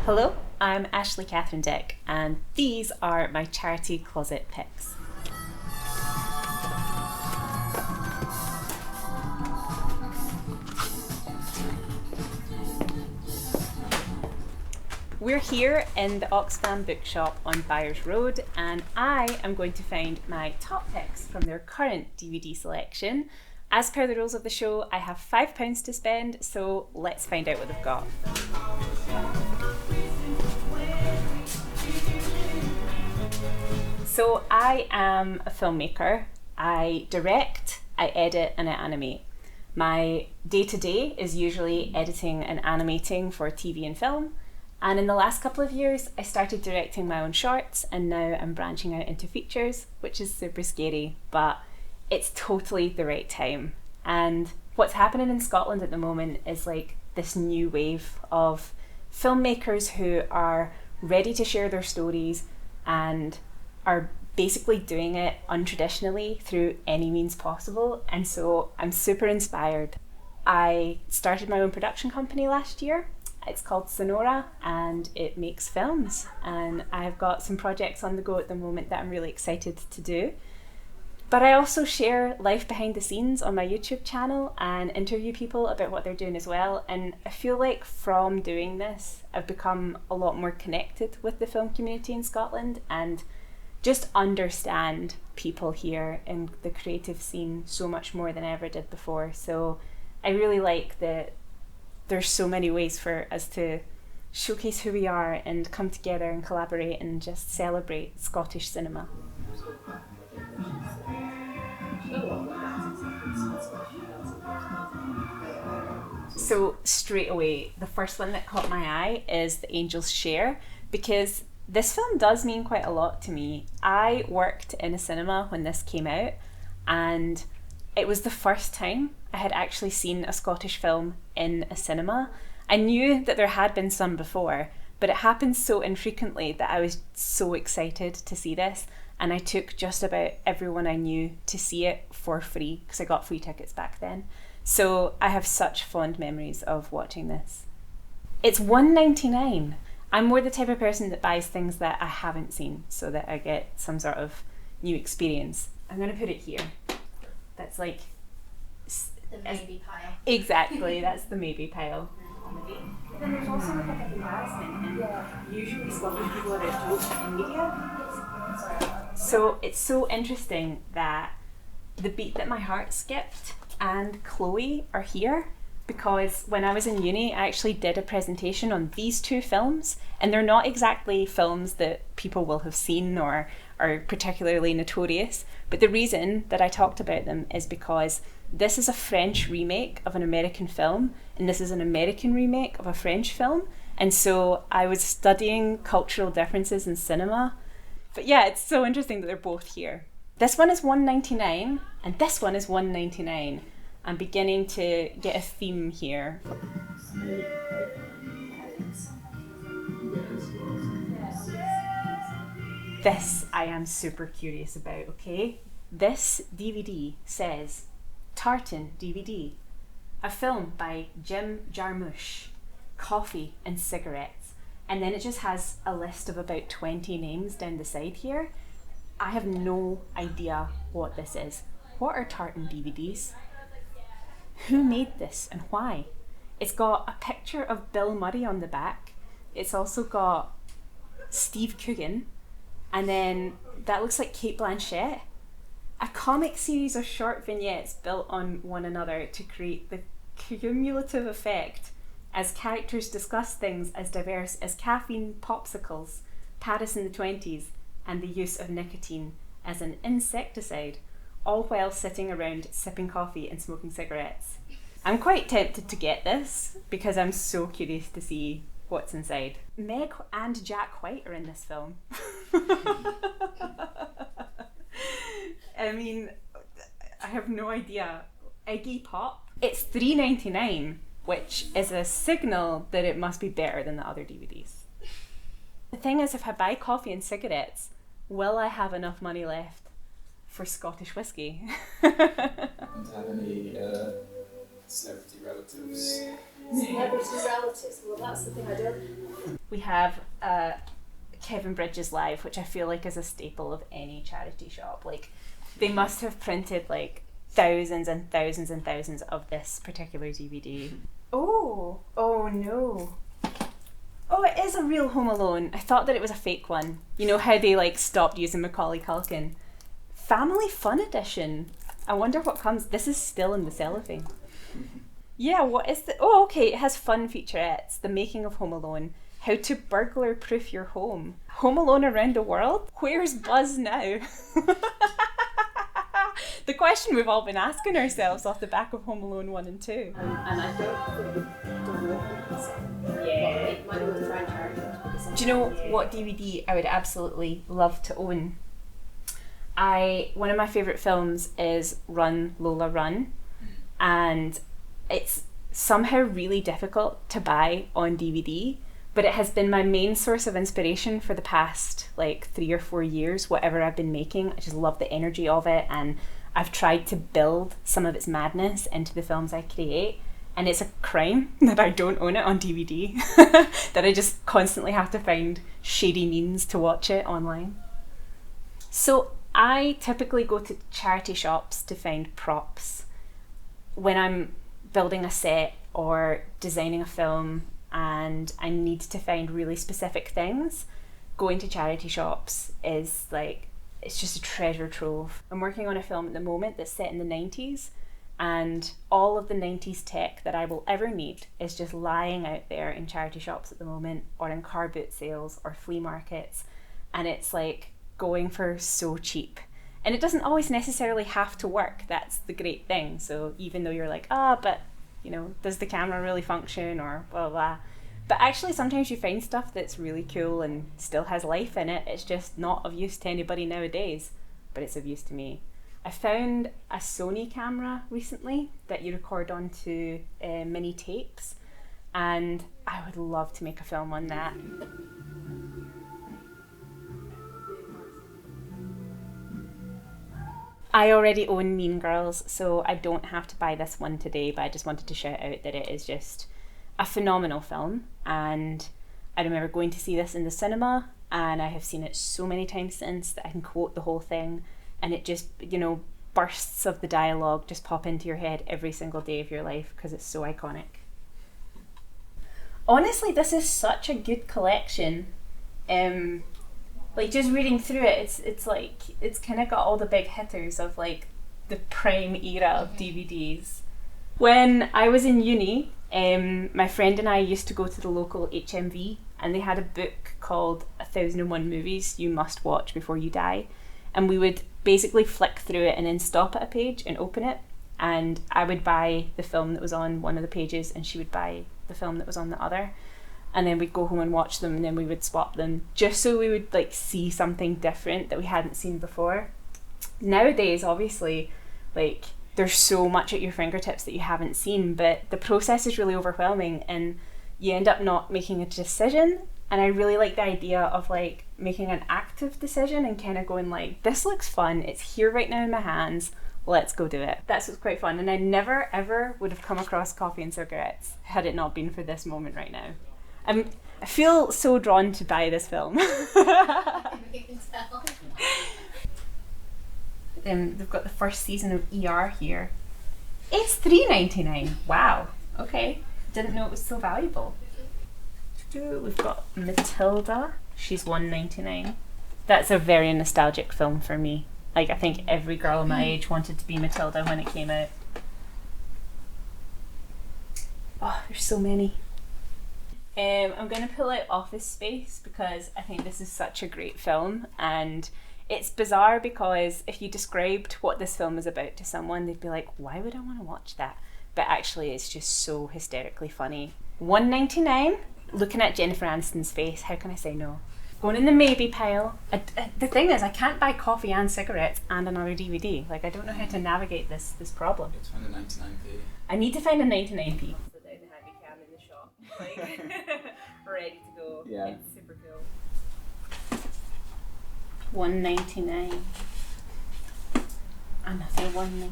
Hello, I'm Ashley Catherine Dick, and these are my charity closet picks. We're here in the Oxfam bookshop on Byres Road, and I am going to find my top picks from their current DVD selection. As per the rules of the show, I have £5 to spend, so let's find out what they've got. So I am a filmmaker. I direct, I edit, and I animate. My day-to-day is usually editing and animating for TV and film. And in the last couple of years, I started directing my own shorts, and now I'm branching out into features, which is super scary, but it's totally the right time. And what's happening in Scotland at the moment is like this new wave of filmmakers who are ready to share their stories and are basically doing it untraditionally through any means possible. And so I'm super inspired. I started my own production company last year. It's called Cinora, and it makes films. And I've got some projects on the go at the moment that I'm really excited to do. But I also share life behind the scenes on my YouTube channel and interview people about what they're doing as well. And I feel like from doing this, I've become a lot more connected with the film community in Scotland and just understand people here in the creative scene so much more than I ever did before. So I really like that there's so many ways for us to showcase who we are and come together and collaborate and just celebrate Scottish cinema. So straight away, the first one that caught my eye is The Angel's Share, because this film does mean quite a lot to me. I worked in a cinema when this came out, and it was the first time I had actually seen a Scottish film in a cinema. I knew that there had been some before, but it happened so infrequently that I was so excited to see this, and I took just about everyone I knew to see it for free, because I got free tickets back then. So I have such fond memories of watching this. It's $1.99. I'm more the type of person that buys things that I haven't seen so that I get some sort of new experience. I'm going to put it here. That's like the maybe pile. Exactly, that's the maybe pile. But then there's also like a bit of embarrassment, and usually Scottish people are a joke in media. So it's so interesting that The Beat That My Heart Skipped and Chloe are here, because when I was in uni, I actually did a presentation on these two films, and they're not exactly films that people will have seen or are particularly notorious. But the reason that I talked about them is because this is a French remake of an American film, and this is an American remake of a French film. And so I was studying cultural differences in cinema. But yeah, it's so interesting that they're both here. This one is $1.99, and this one is $1.99. I'm beginning to get a theme here. This I am super curious about, okay? This DVD says Tartan DVD, a film by Jim Jarmusch, coffee and cigarettes. And then it just has a list of about 20 names down the side here. I have no idea what this is. What are tartan DVDs? Who made this and why? It's got a picture of Bill Murray on the back. It's also got Steve Coogan, and then that looks like Cate Blanchett. A comic series of short vignettes built on one another to create the cumulative effect as characters discuss things as diverse as caffeine popsicles, Paris in the 20s, and the use of nicotine as an insecticide, all while sitting around sipping coffee and smoking cigarettes. I'm quite tempted to get this because I'm so curious to see what's inside. Meg and Jack White are in this film. I mean, I have no idea. Iggy Pop. It's $3.99, which is a signal that it must be better than the other DVDs. The thing is, if I buy coffee and cigarettes, will I have enough money left for Scottish whiskey? Do you have any celebrity relatives? Celebrity relatives? Well, that's the thing, I don't We have Kevin Bridges Live, which I feel like is a staple of any charity shop. Like, they must have printed like thousands and thousands and thousands of this particular DVD. Oh no. Oh, it is a real Home Alone. I thought that it was a fake one. You know how they like stopped using Macaulay Culkin? Family Fun Edition. I wonder what comes. This is still in the cellophane. Yeah, what is the... Oh, okay, it has fun featurettes. The Making of Home Alone. How to burglar-proof your home. Home Alone Around the World? Where's Buzz now? The question we've all been asking ourselves off the back of Home Alone 1 and 2. And I don't know Yeah. it might go to franchise. Do you know what DVD I would absolutely love to own? One of my favourite films is Run, Lola, Run. And it's somehow really difficult to buy on DVD, but it has been my main source of inspiration for the past like 3 or 4 years, whatever I've been making. I just love the energy of it, and I've tried to build some of its madness into the films I create, and it's a crime that I don't own it on DVD, that I just constantly have to find shady means to watch it online. So I typically go to charity shops to find props when I'm building a set or designing a film and I need to find really specific things. Going to charity shops is like, it's just a treasure trove. I'm working on a film at the moment that's set in the 90s, and all of the 90s tech that I will ever need is just lying out there in charity shops at the moment, or in car boot sales or flea markets, and it's like going for so cheap. And it doesn't always necessarily have to work. That's the great thing. So even though you're like, but you know, does the camera really function, or blah, blah, blah. But actually sometimes you find stuff that's really cool and still has life in it. It's just not of use to anybody nowadays, but it's of use to me. I found a Sony camera recently that you record onto mini tapes, and I would love to make a film on that. I already own Mean Girls, so I don't have to buy this one today, but I just wanted to shout out that it is just a phenomenal film, and I remember going to see this in the cinema, and I have seen it so many times since that I can quote the whole thing, and it just, you know, bursts of the dialogue just pop into your head every single day of your life because it's so iconic. Honestly, this is such a good collection. Like, just reading through it, it's like, it's kind of got all the big hitters of like the prime era of DVDs. When I was in uni, my friend and I used to go to the local HMV, and they had a book called 1001 Movies You Must Watch Before You Die, and we would basically flick through it and then stop at a page and open it, and I would buy the film that was on one of the pages and she would buy the film that was on the other, and then we'd go home and watch them, and then we would swap them just so we would like see something different that we hadn't seen before. Nowadays, obviously, like, there's so much at your fingertips that you haven't seen, but the process is really overwhelming and you end up not making a decision. And I really like the idea of like making an active decision and kind of going like, this looks fun, it's here right now in my hands, let's go do it. That's what's quite fun, and I never ever would have come across Coffee and Cigarettes had it not been for this moment right now. I feel so drawn to buy this film. You can tell. They've got the first season of ER here. It's $3.99. Wow. Okay. Didn't know it was so valuable. We've got Matilda. She's $1.99. That's a very nostalgic film for me. Like, I think every girl my age wanted to be Matilda when it came out. Oh, there's so many. I'm going to pull out Office Space because I think this is such a great film, and it's bizarre because if you described what this film is about to someone, they'd be like, why would I want to watch that? But actually it's just so hysterically funny. $1.99. Looking at Jennifer Aniston's face, how can I say no? Going in the maybe pile. The thing is, I can't buy Coffee and Cigarettes and another DVD. Like, I don't know how to navigate this problem. It's find a 99p. I need to find a 99p. Put down the handy cam in the shop, like, ready to go. Yeah. It's super cool. $1.99. Another $1.99.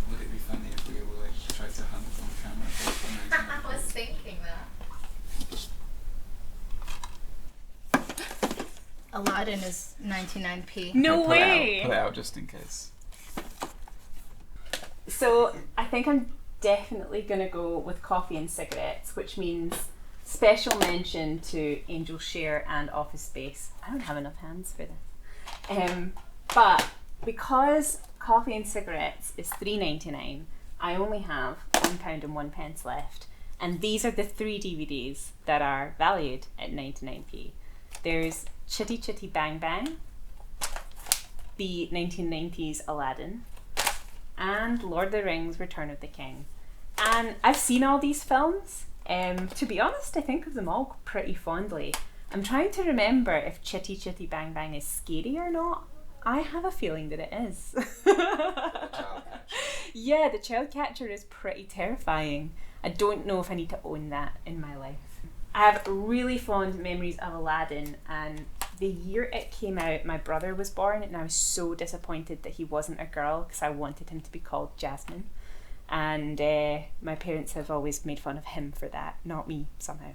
Would it be funny if we all like tried to hunt on camera for I was thinking that. Aladdin is 99p. No Put way! it out just in case. So I think I'm definitely going to go with Coffee and Cigarettes, which means special mention to Angel Share and Office Space. I don't have enough hands for this. But because Coffee and Cigarettes is $3.99, I only have £1 and 1 pence left. And these are the 3 DVDs that are valued at 99p. There's Chitty Chitty Bang Bang, the 1990s Aladdin, and Lord of the Rings Return of the King. And I've seen all these films. To be honest, I think of them all pretty fondly. I'm trying to remember if Chitty Chitty Bang Bang is scary or not. I have a feeling that it is. Yeah, the child catcher is pretty terrifying. I don't know if I need to own that in my life. I have really fond memories of Aladdin, and the year it came out, my brother was born, and I was so disappointed that he wasn't a girl because I wanted him to be called Jasmine. And my parents have always made fun of him for that, not me somehow.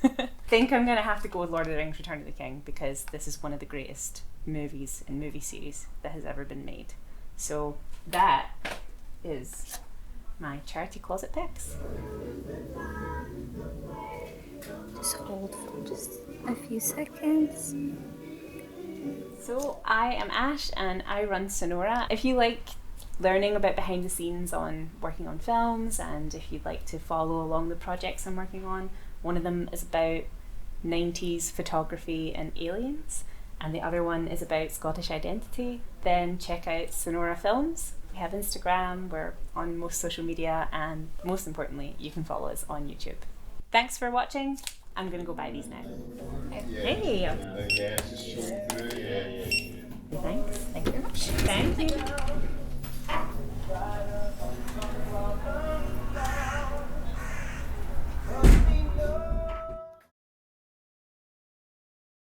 I think I'm going to have to go with Lord of the Rings Return of the King because this is one of the greatest movies and movie series that has ever been made. So that is my charity closet picks. Just hold for just a few seconds. So I am Ash and I run Cinora. If you like learning about behind the scenes on working on films, and if you'd like to follow along the projects I'm working on, one of them is about 90s photography and aliens, and the other one is about Scottish identity, then check out Cinora Films. We have Instagram, we're on most social media, and most importantly, you can follow us on YouTube. Thanks for watching. I'm gonna go buy these now. Hey!